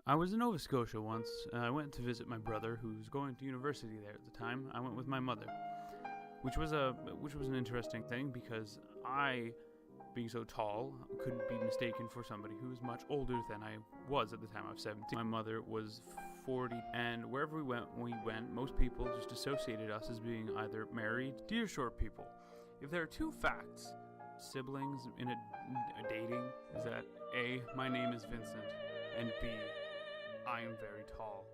I was in Nova Scotia once, and I went to visit my brother, who was going to university there at the time. I went with my mother, which was an interesting thing because I, being so tall, couldn't be mistaken for somebody who was much older than I was at the time. I was 17. My mother was 40, and wherever we went, most people just associated us as being either married. Dear short people, if there are two facts, siblings in a dating, is that A, my name is Vincent, and B, I am very tall.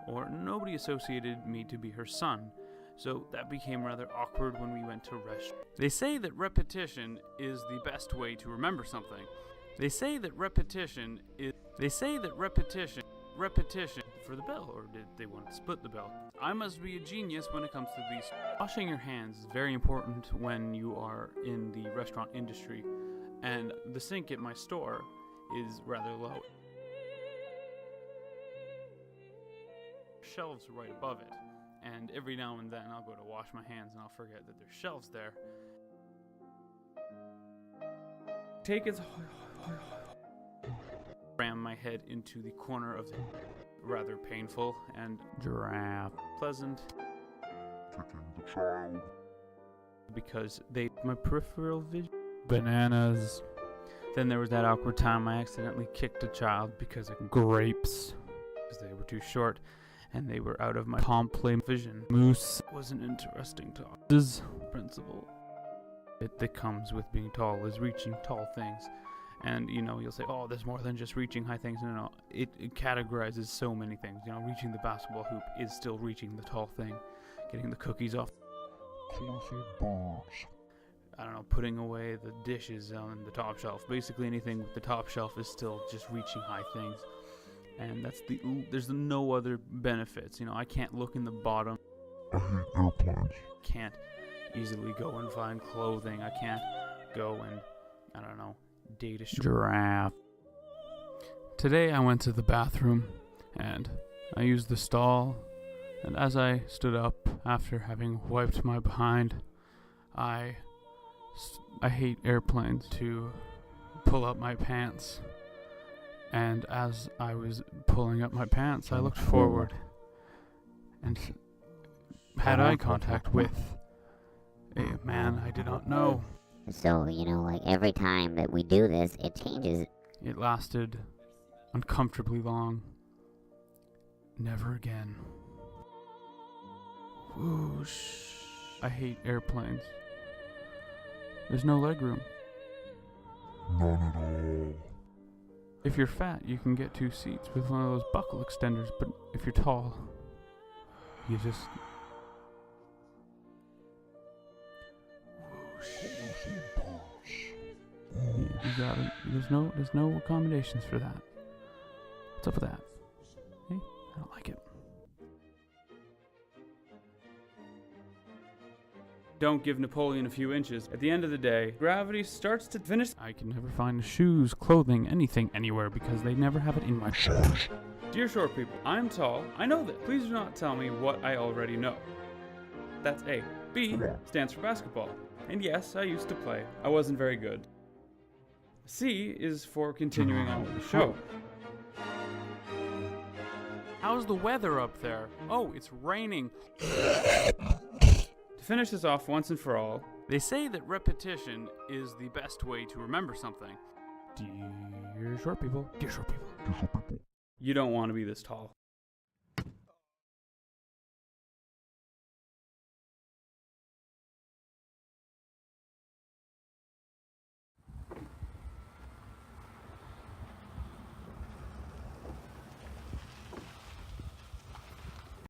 Or nobody associated me to be her son, so that became rather awkward when we went to restaurants. They say that repetition is the best way to remember something. They say that repetition for the bill, or did they want to split the bill? I must be a genius when it comes to these. Washing your hands is very important when you are in the restaurant industry, and the sink at my store is rather low. Shelves right above it, and every now and then I'll go to wash my hands and I'll forget that there's shelves there. Ram my head into the corner of the rather painful and giraffe pleasant Kicking the child. because my peripheral vision. Bananas. Then there was that awkward time I accidentally kicked a child because of grapes, because they were too short and they were out of my complet vision. Moose was an interesting talk. This principle that comes with being tall is reaching tall things. And, you'll say, oh, there's more than just reaching high things. No. It categorizes so many things. Reaching the basketball hoop is still reaching the tall thing. Getting the cookies off. Coffee bars. I don't know, putting away the dishes on the top shelf. Basically anything with the top shelf is still just reaching high things. And there's no other benefits. I can't look in the bottom. I hate airplanes. Can't easily go and find clothing. I can't go and, date a giraffe. Today I went to the bathroom and I used the stall, and as I stood up after having wiped my behind, I hate airplanes, to pull up my pants. And as I was pulling up my pants, I looked forward and had eye contact with a man I did not know. So, like every time that we do this, it changes. It lasted uncomfortably long. Never again. Whoosh. I hate airplanes. There's no legroom. None at all. If you're fat, you can get 2 seats with one of those buckle extenders, but if you're tall, you just... Coffee bars. Yeah, you got it. There's no accommodations for that. What's up with that? Hey, I don't like it. Don't give Napoleon a few inches. At the end of the day, gravity starts to finish. I can never find shoes, clothing, anything, anywhere because they never have it in my Sauce. Dear short people, I'm tall. I know that. Please do not tell me what I already know. That's A. B stands for basketball. And yes, I used to play. I wasn't very good. C is for continuing on with the show. How's the weather up there? Oh, it's raining. To finish this off once and for all, they say that repetition is the best way to remember something. Dear short people, you don't want to be this tall.